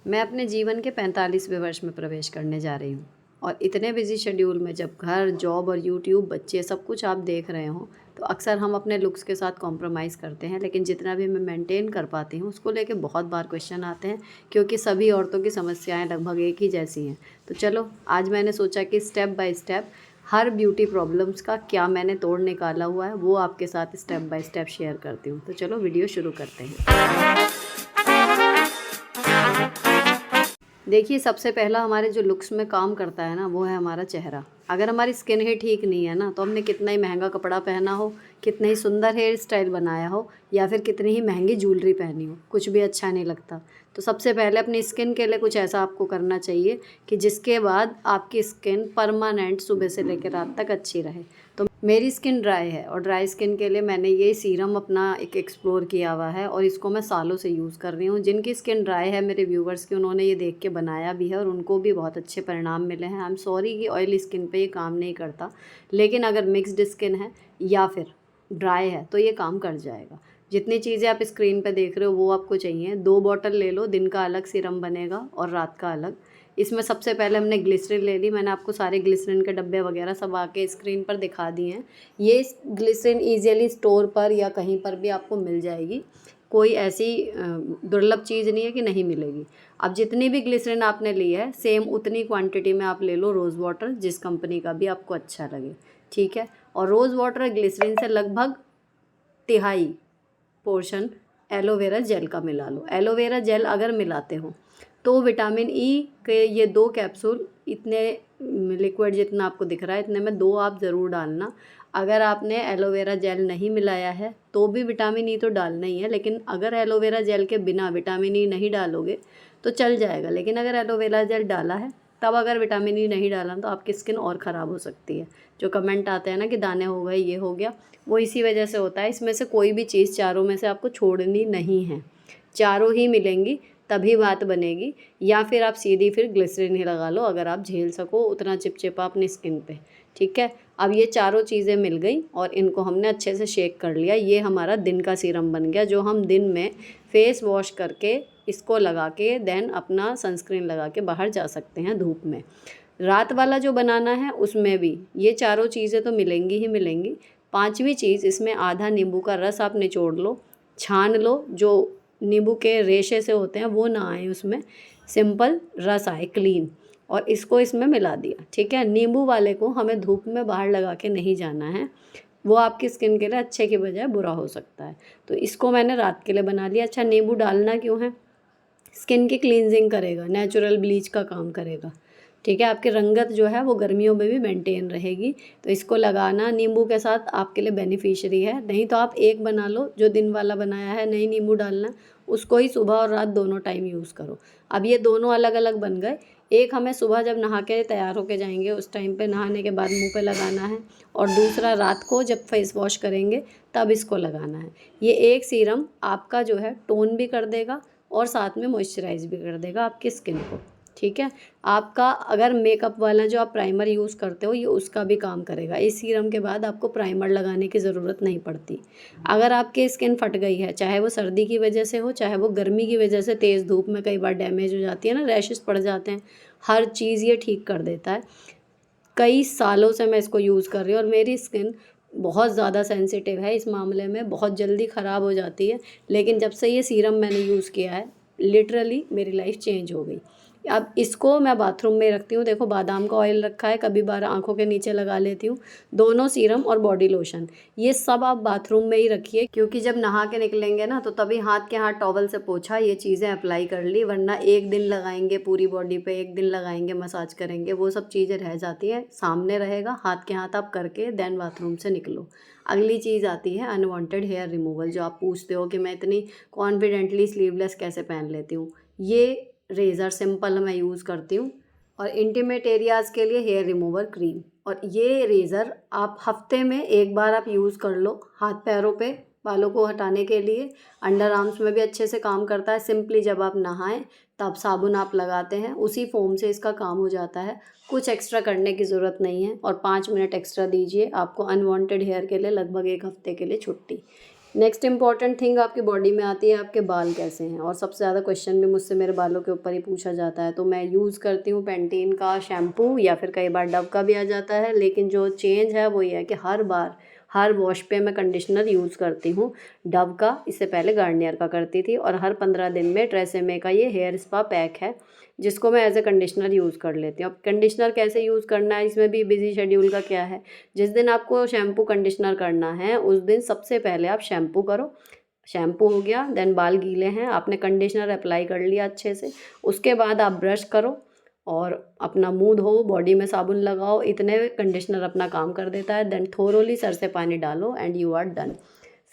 मैं अपने जीवन के 45वें वर्ष में प्रवेश करने जा रही हूँ और इतने बिजी शेड्यूल में जब घर, जॉब और यूट्यूब, बच्चे सब कुछ आप देख रहे हो तो अक्सर हम अपने लुक्स के साथ कॉम्प्रोमाइज़ करते हैं। लेकिन जितना भी मैं मेंटेन कर पाती हूँ उसको लेके बहुत बार क्वेश्चन आते हैं, क्योंकि सभी औरतों की समस्याएं लगभग एक ही जैसी हैं। तो चलो आज मैंने सोचा कि step by step her beauty problems का क्या मैंने तोड़ निकाला हुआ है वो आपके साथ स्टेप बाय स्टेप शेयर करती हूँ। तो चलो वीडियो शुरू करते हैं। देखिए, सबसे पहला हमारे जो लुक्स में काम करता है ना, वो है हमारा चेहरा। अगर हमारी स्किन ही ठीक नहीं है ना, तो हमने कितना ही महंगा कपड़ा पहना हो, कितने ही सुंदर हेयर स्टाइल बनाया हो या फिर कितनी ही महंगी ज्वेलरी पहनी हो, कुछ भी अच्छा नहीं लगता। तो सबसे पहले अपनी स्किन के लिए कुछ ऐसा आपको करना चाहिए कि जिसके बाद आपकी स्किन परमानेंट सुबह से लेकर रात तक अच्छी रहे। तो मेरी स्किन ड्राई है और ड्राई स्किन के लिए मैंने ये सीरम अपना एक एक्सप्लोर किया हुआ है और इसको मैं सालों से यूज़ कर रही हूँ। जिनकी स्किन ड्राई है मेरे व्यूवर्स की, उन्होंने ये देख के बनाया भी है और उनको भी बहुत अच्छे परिणाम मिले हैं। आई एम सॉरी कि ऑयली स्किन पे ये काम नहीं करता, लेकिन अगर मिक्स्ड स्किन है या फिर ड्राई है तो ये काम कर जाएगा। जितनी चीज़ें आप स्क्रीन पे देख रहे हो वो आपको चाहिए। 2 बॉटल ले लो, दिन का अलग सीरम बनेगा और रात का अलग। इसमें सबसे पहले हमने ग्लिसरीन ले ली। मैंने आपको सारे ग्लिसरीन के डब्बे वगैरह सब आके स्क्रीन पर दिखा दिए हैं। ये ग्लिसरीन ईजिली स्टोर पर या कहीं पर भी आपको मिल जाएगी। कोई ऐसी दुर्लभ चीज़ नहीं है कि नहीं मिलेगी। अब जितनी भी ग्लिसरीन आपने ली है सेम उतनी क्वांटिटी में आप ले लो रोज़ वाटर, जिस कंपनी का भी आपको अच्छा लगे, ठीक है। और रोज़ वाटर ग्लिसरीन से लगभग तिहाई पोर्शन एलोवेरा जेल का मिला लो। एलोवेरा जेल अगर मिलाते हो तो विटामिन ई के ये 2 कैप्सूल, इतने लिक्विड जितना आपको दिख रहा है इतने में 2 आप ज़रूर डालना। अगर आपने एलोवेरा जेल नहीं मिलाया है तो भी विटामिन ई तो डालना ही है, लेकिन अगर एलोवेरा जेल के बिना विटामिन ई नहीं डालोगे तो चल जाएगा। लेकिन अगर एलोवेरा जेल डाला है तब अगर विटामिन ई नहीं डाला तो आपकी स्किन और ख़राब हो सकती है। जो कमेंट आते हैं ना कि दाने हो गए, ये हो गया, वो इसी वजह से होता है। इसमें से कोई भी चीज़ चारों में से आपको छोड़नी नहीं है, चारों ही मिलेंगी तभी बात बनेगी। या फिर आप सीधी फिर ग्लिसरीन ही लगा लो अगर आप झेल सको उतना चिपचिपा अपनी स्किन पे, ठीक है। अब ये चारों चीज़ें मिल गई और इनको हमने अच्छे से शेक कर लिया। ये हमारा दिन का सीरम बन गया, जो हम दिन में फेस वॉश करके इसको लगा के देन अपना सनस्क्रीन लगा के बाहर जा सकते हैं धूप में। रात वाला जो बनाना है उसमें भी ये चारों चीज़ें तो मिलेंगी ही मिलेंगी। पांचवी चीज़, इसमें आधा नींबू का रस आप निचोड़ लो, छान लो। जो नींबू के रेशे से होते हैं वो ना आए उसमें, सिंपल रस आए क्लीन, और इसको इसमें मिला दिया, ठीक है। नींबू वाले को हमें धूप में बाहर लगा के नहीं जाना है, वो आपकी स्किन के लिए अच्छे की बजाय बुरा हो सकता है। तो इसको मैंने रात के लिए बना लिया। अच्छा, नींबू डालना क्यों है? स्किन की क्लींजिंग करेगा, नेचुरल ब्लीच का काम करेगा, ठीक है। आपकी रंगत जो है वो गर्मियों में भी मेंटेन रहेगी। तो इसको लगाना नींबू के साथ आपके लिए बेनिफिशियरी है। नहीं तो आप एक बना लो जो दिन वाला बनाया है, नहीं नींबू डालना, उसको ही सुबह और रात दोनों टाइम यूज़ करो। अब ये दोनों अलग अलग बन गए। एक हमें सुबह जब नहा के तैयार होके जाएंगे उस टाइम पे नहाने के बाद मुंह पे लगाना है, और दूसरा रात को जब फेस वॉश करेंगे तब इसको लगाना है। ये एक सीरम आपका जो है टोन भी कर देगा और साथ में मॉइस्चराइज भी कर देगा आपकी स्किन को, ठीक है। आपका अगर मेकअप वाला जो आप प्राइमर यूज़ करते हो ये उसका भी काम करेगा। इस सीरम के बाद आपको प्राइमर लगाने की ज़रूरत नहीं पड़ती। अगर आपकी स्किन फट गई है, चाहे वो सर्दी की वजह से हो चाहे वो गर्मी की वजह से, तेज़ धूप में कई बार डैमेज हो जाती है ना, रैशेस पड़ जाते हैं, हर चीज़ ये ठीक कर देता है। कई सालों से मैं इसको यूज़ कर रही हूँ और मेरी स्किन बहुत ज़्यादा सेंसिटिव है इस मामले में, बहुत जल्दी ख़राब हो जाती है। लेकिन जब से ये सीरम मैंने यूज़ किया है लिटरली मेरी लाइफ चेंज हो गई। अब इसको मैं बाथरूम में रखती हूँ। देखो, बादाम का ऑयल रखा है, कभी बार आँखों के नीचे लगा लेती हूँ। दोनों सीरम और बॉडी लोशन ये सब आप बाथरूम में ही रखिए, क्योंकि जब नहा के निकलेंगे ना तो तभी हाथ के हाथ टॉवल से पोंछा, ये चीज़ें अप्लाई कर ली। वरना एक दिन लगाएंगे पूरी बॉडी पे, एक दिन लगाएंगे मसाज करेंगे, वो सब चीज़ें रह जाती हैं। सामने रहेगा, हाथ के हाथ आप करके देन बाथरूम से निकलो। अगली चीज़ आती है अनवांटेड हेयर रिमूवल। जो आप पूछते हो कि मैं इतनी कॉन्फिडेंटली स्लीवलेस कैसे पहन लेती हूँ, ये रेज़र सिंपल मैं यूज़ करती हूँ और इंटीमेट एरियाज़ के लिए हेयर रिमूवर क्रीम। और ये रेज़र आप हफ्ते में एक बार आप यूज़ कर लो हाथ पैरों पे बालों को हटाने के लिए। अंडर आर्म्स में भी अच्छे से काम करता है। सिंपली जब आप नहाएं तब साबुन आप लगाते हैं, उसी फोम से इसका काम हो जाता है। कुछ एक्स्ट्रा करने की ज़रूरत नहीं है और 5 मिनट एक्स्ट्रा दीजिए, आपको अनवांटेड हेयर के लिए लगभग 1 हफ्ते के लिए छुट्टी। नेक्स्ट इंपॉर्टेंट थिंग आपकी बॉडी में आती है आपके बाल कैसे हैं, और सबसे ज़्यादा क्वेश्चन भी मुझसे मेरे बालों के ऊपर ही पूछा जाता है। तो मैं यूज़ करती हूँ पैंटीन का शैम्पू या फिर कई बार डव का भी आ जाता है, लेकिन जो चेंज है वो ये है कि हर बार हर वॉश पे मैं कंडीशनर यूज़ करती हूँ डव का, इससे पहले गार्नियर का करती थी, और हर 15 दिन में ट्रेसेमे का ये हेयर स्पा पैक है जिसको मैं एज ए कंडीशनर यूज़ कर लेती हूँ। अब कंडीशनर कैसे यूज़ करना है, इसमें भी बिजी शेड्यूल का क्या है। जिस दिन आपको शैम्पू कंडीशनर करना है उस दिन सबसे पहले आप शैम्पू करो। शैम्पू हो गया, देन बाल गीले हैं, आपने कंडीशनर अप्लाई कर लिया अच्छे से, उसके बाद आप ब्रश करो और अपना मुँह धो, बॉडी में साबुन लगाओ, इतने कंडीशनर अपना काम कर देता है। देन थोरोली सर से पानी डालो and you are done.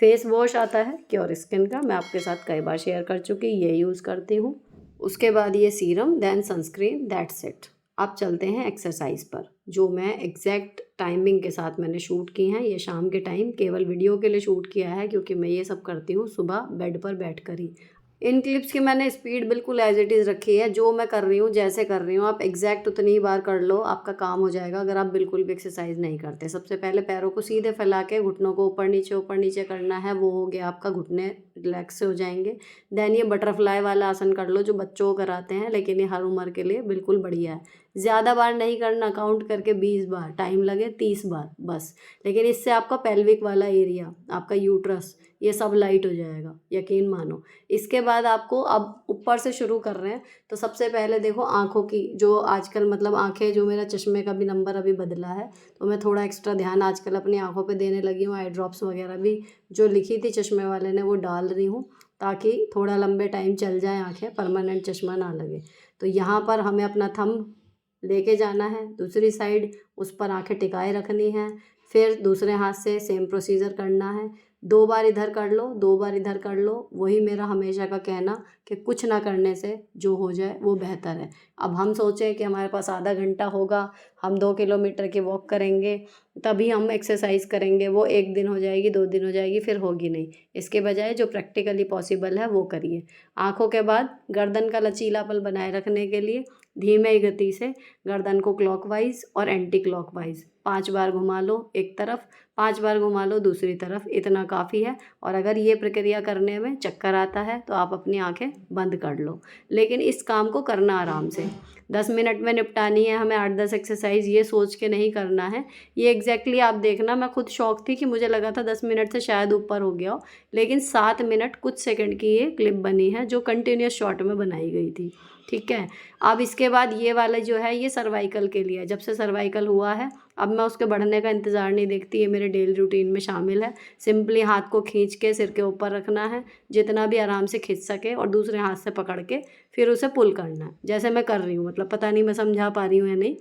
Face wash आता है क्योर स्किन का, मैं आपके साथ कई बार शेयर कर चुकी, ये यूज़ करती हूँ। उसके बाद ये serum, then sunscreen, that's it. अब चलते हैं एक्सरसाइज पर, जो मैं एग्जैक्ट टाइमिंग के साथ मैंने शूट की हैं। ये शाम के टाइम केवल वीडियो के लिए शूट किया है, क्योंकि मैं ये सब करती हूँ सुबह बेड पर बैठकर ही। इन क्लिप्स की मैंने स्पीड बिल्कुल एज इट इज़ रखी है, जो मैं कर रही हूँ जैसे कर रही हूँ आप एग्जैक्ट उतनी ही बार कर लो, आपका काम हो जाएगा। अगर आप बिल्कुल भी एक्सरसाइज नहीं करते, सबसे पहले पैरों को सीधे फैला के घुटनों को ऊपर नीचे करना है, वो हो गया आपका, घुटने रिलैक्स से हो जाएंगे। देन ये बटरफ्लाई वाला आसन कर लो जो बच्चों को कराते हैं, लेकिन ये हर उम्र के लिए बिल्कुल बढ़िया है। ज़्यादा बार नहीं करना, काउंट करके 20 बार, टाइम लगे 30 बार बस, लेकिन इससे आपका पेल्विक वाला एरिया, आपका यूट्रस, ये सब लाइट हो जाएगा, यकीन मानो। इसके बाद आपको अब ऊपर से शुरू कर रहे हैं, तो सबसे पहले देखो आँखों की, जो आजकल मतलब आँखें, जो मेरा चश्मे का भी नंबर अभी बदला है, तो मैं थोड़ा एक्स्ट्रा ध्यान आजकल अपनी आँखों पे देने लगी हूँ। आई ड्रॉप्स वगैरह भी जो लिखी थी चश्मे वाले ने वो डाल रही हूँ, ताकि थोड़ा लंबे टाइम चल जाए आँखें, परमानेंट चश्मा ना लगे। तो यहाँ पर हमें अपना थंब लेके जाना है दूसरी साइड, उस पर आंखें टिकाए रखनी है, फिर दूसरे हाथ से सेम प्रोसीजर करना है। 2 बार इधर कर लो, 2 बार इधर कर लो, वही मेरा हमेशा का कहना कि कुछ ना करने से जो हो जाए वो बेहतर है। अब हम सोचें कि हमारे पास आधा घंटा होगा, हम 2 किलोमीटर की वॉक करेंगे, तभी हम एक्सरसाइज करेंगे, वो 1 दिन हो जाएगी, 2 दिन हो जाएगी, फिर होगी नहीं। इसके बजाय जो प्रैक्टिकली पॉसिबल है वो करिए। आँखों के बाद गर्दन का लचीलापन बनाए रखने के लिए धीमे गति से गर्दन को क्लॉकवाइज और एंटी क्लॉकवाइज 5 बार घुमा लो एक तरफ, 5 बार घुमा लो दूसरी तरफ, इतना काफ़ी है। और अगर ये प्रक्रिया करने में चक्कर आता है तो आप अपनी आंखें बंद कर लो, लेकिन इस काम को करना आराम से। 10 मिनट में निपटानी है हमें, 8-10 एक्सरसाइज, ये सोच के नहीं करना है। ये एग्जैक्टली आप देखना, मैं खुद शौक थी कि मुझे लगा था 10 मिनट से शायद ऊपर हो गया हो, लेकिन 7 मिनट कुछ सेकंड की ये क्लिप बनी है जो कंटिन्यूस शॉट में बनाई गई थी। ठीक है। अब इसके बाद ये वाला जो है ये सर्वाइकल के लिए है। जब से सर्वाइकल हुआ है अब मैं उसके बढ़ने का इंतज़ार नहीं देखती, ये मेरे डेली रूटीन में शामिल है। सिंपली हाथ को खींच के सिर के ऊपर रखना है, जितना भी आराम से खींच सके, और दूसरे हाथ से पकड़ के फिर उसे पुल करना है, जैसे मैं कर रही हूँ। मतलब पता नहीं मैं समझा पा रही हूँ या नहीं।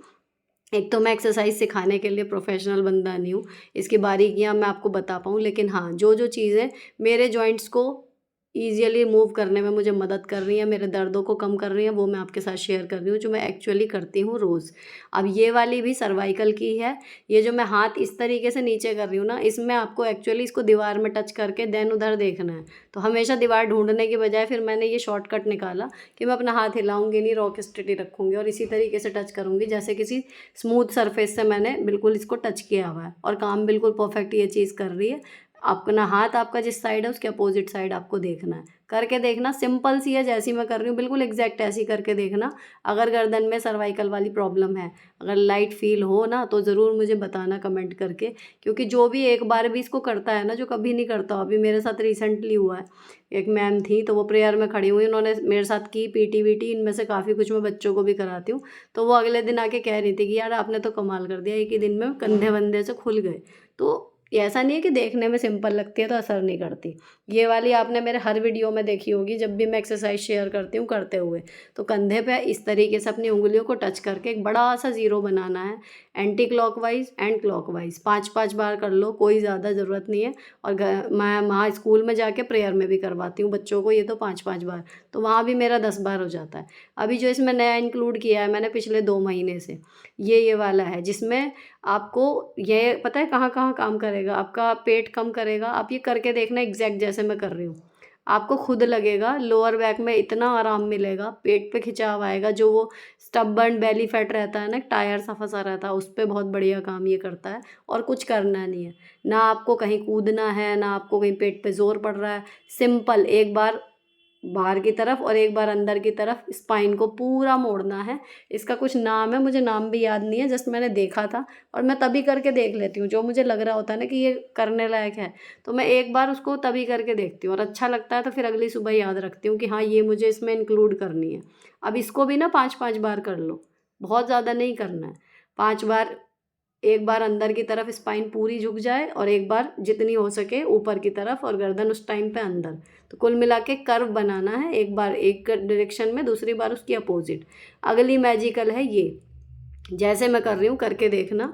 एक तो मैं एक्सरसाइज सिखाने के लिए प्रोफेशनल बंदा नहीं हूँ, इसकी बारीकियाँ मैं आपको बता पाऊँ, लेकिन हाँ, जो जो चीज़ें मेरे जॉइंट्स को ईज़िली मूव करने में मुझे मदद कर रही हैं, मेरे दर्दों को कम कर रही हैं, वो मैं आपके साथ शेयर कर रही हूँ, जो मैं एक्चुअली करती हूँ रोज़। अब ये वाली भी सर्वाइकल की है। ये जो मैं हाथ इस तरीके से नीचे कर रही हूँ ना, इसमें आपको एक्चुअली इसको दीवार में टच करके देन उधर देखना है। तो हमेशा दीवार ढूंढने की बजाय फिर मैंने ये शॉर्टकट निकाला कि मैं अपना हाथ हिलाऊंगी नहीं, रॉक स्टेडी रखूँगी और इसी तरीके से टच करूँगी जैसे किसी स्मूथ सरफेस से मैंने बिल्कुल इसको टच किया हुआ है, और काम बिल्कुल परफेक्ट ये चीज़ कर रही है। अपना हाथ आपका जिस साइड है उसके अपोजिट साइड आपको देखना है, करके देखना। सिंपल सी है, जैसी मैं कर रही हूँ बिल्कुल एग्जैक्ट ऐसी करके देखना। अगर गर्दन में सर्वाइकल वाली प्रॉब्लम है, अगर लाइट फील हो ना, तो ज़रूर मुझे बताना कमेंट करके, क्योंकि जो भी एक बार भी इसको करता है ना, जो कभी नहीं करता, अभी मेरे साथ रिसेंटली हुआ है। एक मैम थी, तो वो प्रेयर में खड़ी हुई, उन्होंने मेरे साथ की पीटी वीटी, इनमें से काफ़ी कुछ मैं बच्चों को भी कराती हूँ। तो वो अगले दिन आके कह रही थी कि यार आपने तो कमाल कर दिया, एक ही दिन में कंधे वंधे से खुल गए। तो ऐसा नहीं है कि देखने में सिंपल लगती है तो असर नहीं करती। ये वाली आपने मेरे हर वीडियो में देखी होगी, जब भी मैं एक्सरसाइज शेयर करती हूँ करते हुए। तो कंधे पे इस तरीके से अपनी उंगलियों को टच करके एक बड़ा सा ज़ीरो बनाना है, एंटी क्लॉकवाइज एंड क्लॉकवाइज 5-5 बार कर लो, कोई ज़्यादा ज़रूरत नहीं है। और मैं वहाँ स्कूल में जाके प्रेयर में भी करवाती हूँ बच्चों को, ये तो 5-5 बार, तो वहाँ भी मेरा 10 बार हो जाता है। अभी जो इसमें नया इंक्लूड किया है मैंने पिछले 2 महीने से, ये वाला है, जिसमें आपको ये पता है कहाँ कहाँ काम करेगा, आपका पेट कम करेगा। आप ये करके देखना एग्जैक्ट जैसे मैं कर रही हूँ। आपको खुद लगेगा लोअर बैक में इतना आराम मिलेगा, पेट पे खिंचाव आएगा, जो वो स्टबर्न बेली फैट रहता है ना, टायर सा फंसा रहता है, उस पे बहुत बढ़िया काम ये करता है। और कुछ करना नहीं है, ना आपको कहीं कूदना है, ना आपको कहीं पेट पे जोर पड़ रहा है। सिंपल एक बार बाहर की तरफ और एक बार अंदर की तरफ स्पाइन को पूरा मोड़ना है। इसका कुछ नाम है, मुझे नाम भी याद नहीं है, जस्ट मैंने देखा था और मैं तभी करके देख लेती हूँ। जो मुझे लग रहा होता है ना कि ये करने लायक है, तो मैं एक बार उसको तभी करके देखती हूँ और अच्छा लगता है तो फिर अगली सुबह याद रखती हूँ कि हाँ ये मुझे इसमें इंक्लूड करनी है। अब इसको भी ना 5-5 बार कर लो, बहुत ज़्यादा नहीं करना है। 5 बार, एक बार अंदर की तरफ स्पाइन पूरी झुक जाए और एक बार जितनी हो सके ऊपर की तरफ और गर्दन उस टाइम पे अंदर। तो कुल मिला के कर्व बनाना है, एक बार एक डायरेक्शन में, दूसरी बार उसकी अपोजिट। अगली मैजिकल है ये, जैसे मैं कर रही हूँ करके देखना।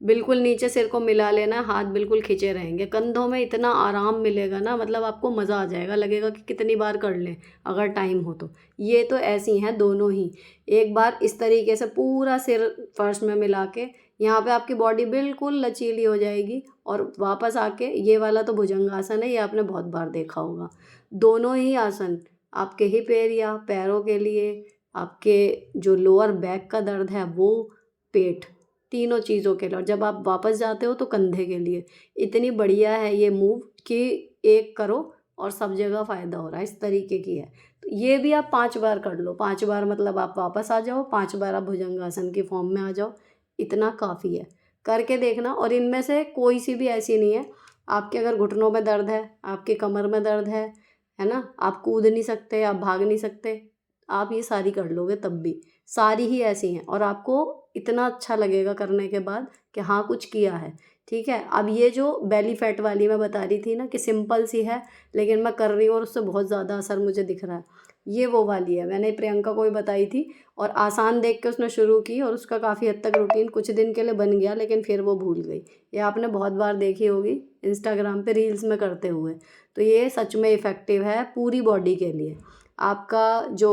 बिल्कुल नीचे सिर को मिला लेना, हाथ बिल्कुल खींचे रहेंगे, कंधों में इतना आराम मिलेगा ना, मतलब आपको मज़ा आ जाएगा, लगेगा कि कितनी बार कर लें अगर टाइम हो तो। ये तो ऐसी हैं दोनों ही। एक बार इस तरीके से पूरा सिर फर्श में मिला के, यहाँ पे आपकी बॉडी बिल्कुल लचीली हो जाएगी और वापस आके ये वाला तो भुजंगासन है, ये आपने बहुत बार देखा होगा। दोनों ही आसन आपके हिप एरिया, पैरों के लिए, आपके जो लोअर बैक का दर्द है वो, पेट, तीनों चीज़ों के लिए। और जब आप वापस जाते हो तो कंधे के लिए। इतनी बढ़िया है ये मूव कि एक करो और सब जगह फ़ायदा हो रहा है, इस तरीके की है। तो ये भी आप 5 बार कर लो, 5 बार मतलब आप वापस आ जाओ, 5 बार आप भुजंगासन की फॉर्म में आ जाओ, इतना काफ़ी है। करके देखना। और इनमें से कोई सी भी ऐसी नहीं है, आपके अगर घुटनों में दर्द है, आपके कमर में दर्द है ना, आप कूद नहीं सकते, आप भाग नहीं सकते, आप ये सारी कर लोगे तब भी। सारी ही ऐसी हैं और आपको इतना अच्छा लगेगा करने के बाद कि हाँ कुछ किया है। ठीक है, अब ये जो बेली फैट वाली मैं बता रही थी ना कि सिंपल सी है लेकिन मैं कर रही हूँ और उससे बहुत ज़्यादा असर मुझे दिख रहा है, ये वो वाली है। मैंने प्रियंका को भी बताई थी और आसान देख के उसने शुरू की और उसका काफ़ी हद तक रूटीन कुछ दिन के लिए बन गया, लेकिन फिर वो भूल गई। ये आपने बहुत बार देखी होगी इंस्टाग्राम पे रील्स में करते हुए। तो ये सच में इफ़ेक्टिव है पूरी बॉडी के लिए। आपका जो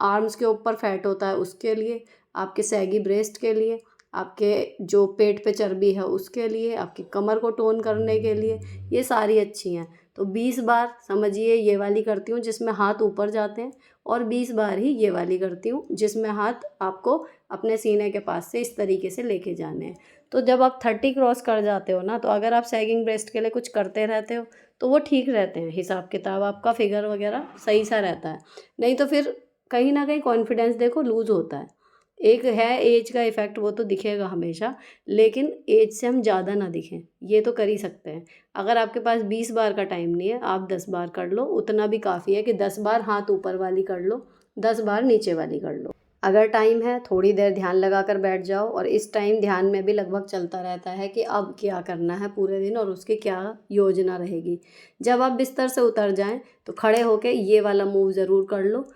आर्म्स के ऊपर फैट होता है उसके लिए, आपके सैगी ब्रेस्ट के लिए, आपके जो पेट पे चर्बी है उसके लिए, आपकी कमर को टोन करने के लिए, ये सारी अच्छी हैं। तो 20 बार समझिए ये वाली करती हूँ जिसमें हाथ ऊपर जाते हैं, और 20 बार ही ये वाली करती हूँ जिसमें हाथ आपको अपने सीने के पास से इस तरीके से लेके जाने हैं। तो जब आप 30 क्रॉस कर जाते हो ना, तो अगर आप सैगिंग ब्रेस्ट के लिए कुछ करते रहते हो तो वो ठीक रहते हैं, हिसाब किताब आपका फिगर वगैरह सही सा रहता है। नहीं तो फिर कहीं ना कहीं कॉन्फिडेंस देखो लूज़ होता है। एक है एज का इफ़ेक्ट, वो तो दिखेगा हमेशा, लेकिन एज से हम ज़्यादा ना दिखें, ये तो कर ही सकते हैं। अगर आपके पास 20 बार का टाइम नहीं है, आप 10 बार कर लो, उतना भी काफ़ी है कि 10 बार हाथ ऊपर वाली कर लो, 10 बार नीचे वाली कर लो। अगर टाइम है थोड़ी देर ध्यान लगा कर बैठ जाओ, और इस टाइम ध्यान में भी लगभग चलता रहता है कि अब क्या करना है पूरे दिन और उसकी क्या योजना रहेगी। जब आप बिस्तर से उतर जाएं तो खड़े होके ये वाला मूव ज़रूर कर लो,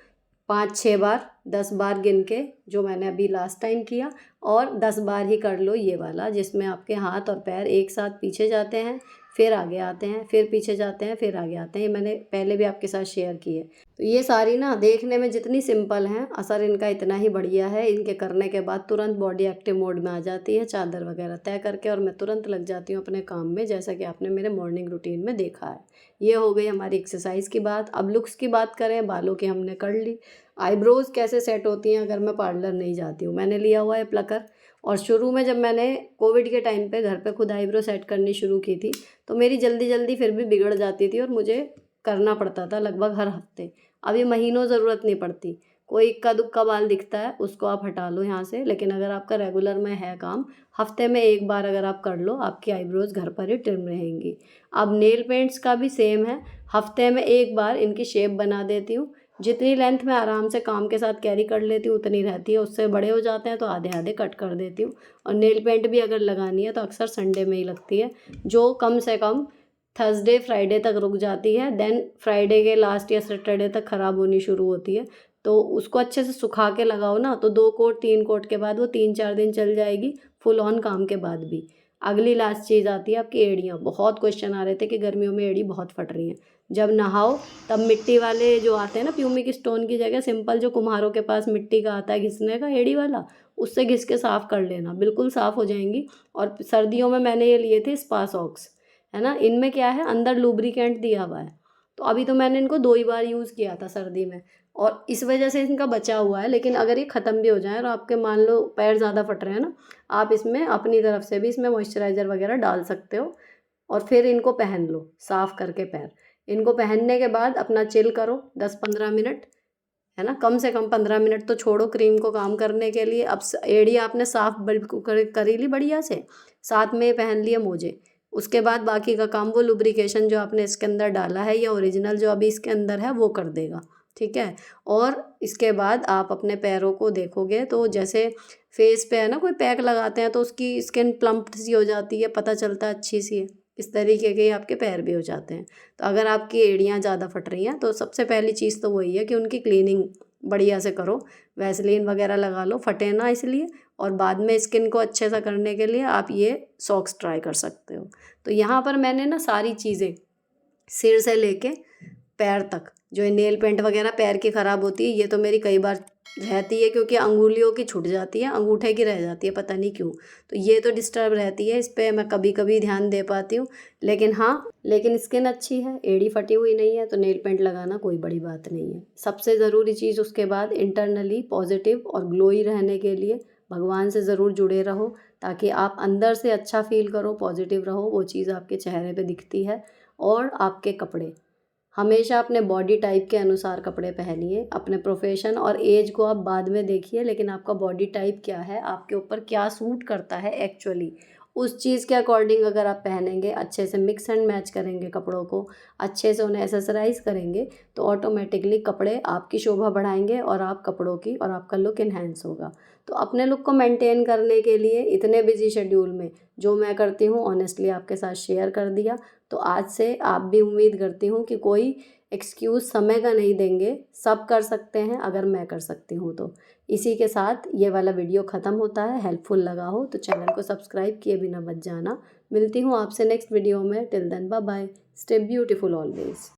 5-6 बार, 10 बार गिन के, जो मैंने अभी लास्ट टाइम किया, और 10 बार ही कर लो ये वाला जिसमें आपके हाथ और पैर एक साथ पीछे जाते हैं, फिर आगे आते हैं, फिर पीछे जाते हैं, फिर आगे आते हैं। ये मैंने पहले भी आपके साथ शेयर की है। तो ये सारी ना देखने में जितनी सिंपल हैं, असर इनका इतना ही बढ़िया है। इनके करने के बाद तुरंत बॉडी एक्टिव मोड में आ जाती है, चादर वगैरह तय करके, और मैं तुरंत लग जाती हूँ अपने काम में, जैसा कि आपने मेरे मॉर्निंग रूटीन में देखा है। ये हो गई हमारी एक्सरसाइज की बात। अब लुक्स की बात करें, बालों की हमने कर ली। आईब्रोज़ कैसे सेट होती हैं अगर मैं पार्लर नहीं जाती हूँ, मैंने लिया हुआ है प्लकर। और शुरू में जब मैंने कोविड के टाइम पे घर पे खुद आईब्रो सेट करनी शुरू की थी, तो मेरी जल्दी जल्दी फिर भी बिगड़ जाती थी और मुझे करना पड़ता था लगभग हर हफ्ते। अभी महीनों ज़रूरत नहीं पड़ती, कोई इक्का दुक्का बाल दिखता है उसको आप हटा लो यहाँ से, लेकिन अगर आपका रेगुलर में है काम, हफ्ते में एक बार अगर आप कर लो, आपकी आईब्रोज़ घर पर ही ट्रिम रहेंगी। अब नेल पेंट्स का भी सेम है, हफ्ते में एक बार इनकी शेप बना देती हूँ। जितनी लेंथ में आराम से काम के साथ कैरी कर लेती हूँ उतनी रहती है, उससे बड़े हो जाते हैं तो आधे आधे कट कर देती हूँ। और नेल पेंट भी अगर लगानी है तो अक्सर संडे में ही लगती है, जो कम से कम थर्सडे फ्राइडे तक रुक जाती है, देन फ्राइडे के लास्ट या सैटरडे तक ख़राब होनी शुरू होती है। तो उसको अच्छे से सुखा के लगाओ ना, तो 2 कोट 3 कोट के बाद वो 3-4 दिन चल जाएगी फुल ऑन काम के बाद भी। अगली लास्ट चीज़ आती है आपकी एड़ियाँ। बहुत क्वेश्चन आ रहे थे कि गर्मियों में एड़ी बहुत फट रही हैं। जब नहाओ तब मिट्टी वाले जो आते हैं ना, प्यूमिक स्टोन की जगह सिंपल जो कुम्हारों के पास मिट्टी का आता है घिसने का, एड़ी वाला, उससे घिस के साफ़ कर लेना, बिल्कुल साफ़ हो जाएंगी। और सर्दियों में मैंने ये लिए थे स्पा सॉक्स, है ना, इनमें क्या है अंदर लुब्रिकेंट दिया हुआ है, तो अभी तो मैंने इनको 2 ही बार यूज़ किया था सर्दी में, और इस वजह से इनका बचा हुआ है। लेकिन अगर ये ख़त्म भी हो जाए और आपके मान लो पैर ज़्यादा फट रहे हैं ना, आप इसमें अपनी तरफ से भी इसमें मॉइस्चराइज़र वगैरह डाल सकते हो और फिर इनको पहन लो साफ़ करके पैर। इनको पहनने के बाद अपना चिल करो 10-15 मिनट, है ना, कम से कम 15 मिनट तो छोड़ो क्रीम को काम करने के लिए। अब एड़ी आपने साफ बिल्कुल करी ली बढ़िया से, साथ में पहन लिए मोजे। उसके बाद बाकी का काम वो लुब्रिकेशन जो आपने इसके अंदर डाला है या ओरिजिनल जो अभी इसके अंदर है वो कर देगा, ठीक है। और इसके बाद आप अपने पैरों को देखोगे तो जैसे फेस पे है ना कोई पैक लगाते हैं तो उसकी स्किन प्लम्प्ड सी हो जाती है, पता चलता है अच्छी सी है, इस तरीके के आपके पैर भी हो जाते हैं। तो अगर आपकी एड़ियाँ ज़्यादा फट रही हैं तो सबसे पहली चीज़ तो वही है कि उनकी क्लीनिंग बढ़िया से करो, वैसलीन वगैरह लगा लो, फटे ना इसलिए। और बाद में स्किन को अच्छे से करने के लिए आप ये सॉक्स ट्राई कर सकते हो। तो यहाँ पर मैंने ना सारी चीज़ें सिर से लेके पैर तक, जो ये नेल पेंट वगैरह पैर की ख़राब होती है ये तो मेरी कई बार रहती है, क्योंकि अंगुलियों की छूट जाती है, अंगूठे की रह जाती है, पता नहीं क्यों। तो ये तो डिस्टर्ब रहती है, इस पे मैं कभी कभी ध्यान दे पाती हूँ। लेकिन हाँ, लेकिन स्किन अच्छी है, एड़ी फटी हुई नहीं है, तो नेल पेंट लगाना कोई बड़ी बात नहीं है। सबसे ज़रूरी चीज़ उसके बाद इंटरनली पॉजिटिव और ग्लोई रहने के लिए भगवान से ज़रूर जुड़े रहो, ताकि आप अंदर से अच्छा फील करो, पॉजिटिव रहो, वो चीज़ आपके चेहरे पे दिखती है। और आपके कपड़े हमेशा अपने बॉडी टाइप के अनुसार कपड़े पहनिए। अपने प्रोफेशन और एज को आप बाद में देखिए, लेकिन आपका बॉडी टाइप क्या है, आपके ऊपर क्या सूट करता है एक्चुअली, उस चीज़ के अकॉर्डिंग अगर आप पहनेंगे, अच्छे से मिक्स एंड मैच करेंगे कपड़ों को, अच्छे से उन्हें एक्सेसराइज करेंगे, तो ऑटोमेटिकली कपड़े आपकी शोभा बढ़ाएंगे और आप कपड़ों की और आपका लुक इन्हेंस होगा। तो अपने लुक को मेंटेन करने के लिए इतने बिजी शेड्यूल में जो मैं करती हूँ ऑनेस्टली आपके साथ शेयर कर दिया। तो आज से आप भी उम्मीद करती हूँ कि कोई एक्सक्यूज़ समय का नहीं देंगे, सब कर सकते हैं अगर मैं कर सकती हूँ तो। इसी के साथ ये वाला वीडियो ख़त्म होता है। हेल्पफुल लगा हो तो चैनल को सब्सक्राइब किए बिना मत जाना। मिलती हूँ आपसे नेक्स्ट वीडियो में। Till then bye bye, stay beautiful always.